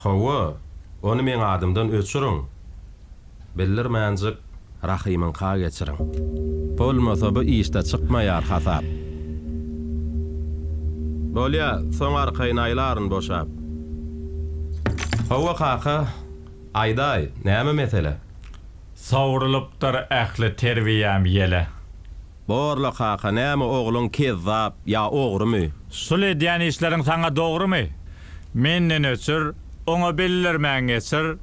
Hawa, onu men adımdan öçürün. Bildirmänjik Rahimyň ka geçiriň. Bolmasa bu işde çıkmaýar hasap. Bolýa, soň arkaýyn aýlaryn boşap. Hawa kaka, ayday, näme mesele? Sawrylypdyr ähli terbiýäm ýele. Borla kaka, näme ogluň kezzap ya ogrumy? Sule diýen işleriň saňa dogrumy? Menden öçür, oňa bildirmän geçir.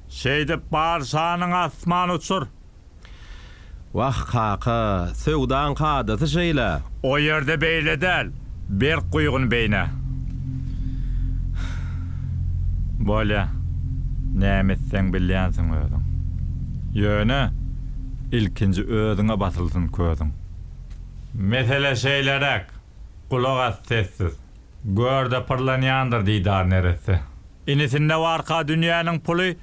Şeýdip bar sanyň asman uçur. Wah kaka, söwdan kadasy şeýle. O ýerde beýle däl, bir kuýgun beýne. Bolýa, näme etseň bilýänsiň özüň. Ýöne, ilkinji özüňe basylsyn közüň. Mesele şeýlerek, kulak as sessiz. Görde pırlanýandyr diýdar neresi. Inisinde warka dünýäniň puly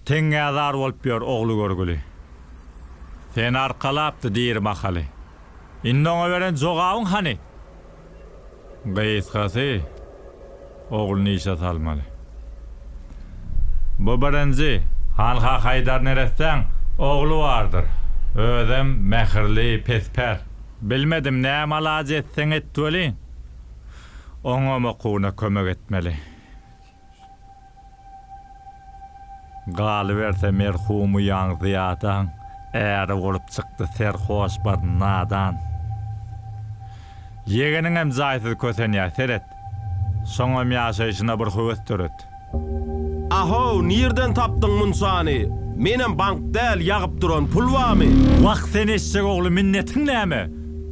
teňgäzar bolup ýör ogly görgüli. Sen arkalapdy diýir mahaly. Indi oňa beren jogabyň hani? Gaýysgasy oglyny işe salmaly. Bu birinji, halka haýdar neresen ogly bardyr. Özüm mähirli pesper. Bilmedim näme alaj etseň etdili. Oňa mokuna kömek etmeli. Galyberse merhumy ýaňzyýatan äri bolup çykdy serhoş bar nadan. Ýegeniň hem zaýsy kösenýär seret. Soňa ýaşaýyşyna bir höwes töret. Aho, nirden tapdyň munsany? Menem bank däl ýagyp duran pul barmy? Wagt sen eşek ogly minnetiň näme?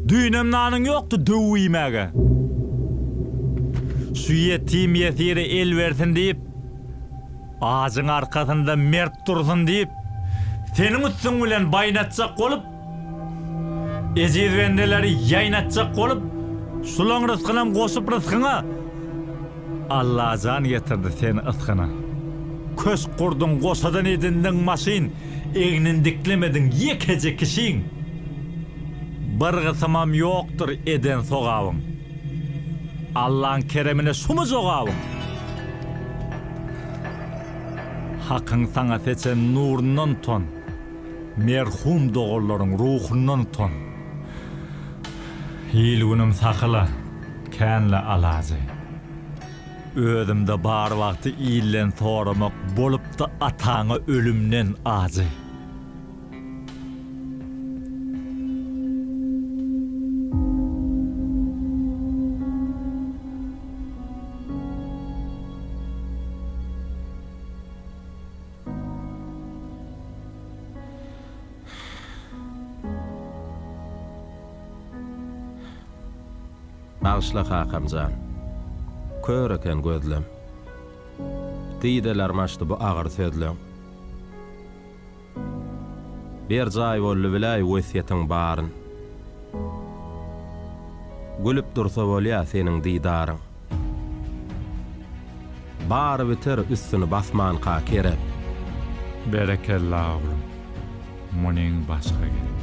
Düýnem nanyň ýokdy döwýmäge. Şu yetim yetiri el versin diýip, ağacın arkasında mert dursun diýip, senin üstün bilen baynatjak bolup, eziz bendeleri ýaýnatjak bolup, şulaň rızkynam goşup rızkyňa Allah jan getirdi seni ıskyna. Köş kurdun goşadan edindiň maşin, egnin diklemedin yekece kişiň. Bir gysymam ýokdur eden sogabyň. Allah'ın keremine şumu jogabyň. Hakyň saňa seçen nurundan ton, merhum dogurlaryň ruhundan ton. Hilgunum sakyla, känle alazy. Özümde bar wagty iýlen soramak bolup da ataňa ölümden azy. Bağışla Hakamcan. Köreken gözlem. Diýdeler maşdy bu agyr sözlem. Bir jaý bolly biläý wesiýetiň baryn. Gülüp dursa bolýa seniň diýdaryň. Bary biter üstüni basman ka kerep. Berekellah oglum. Muning başga gel.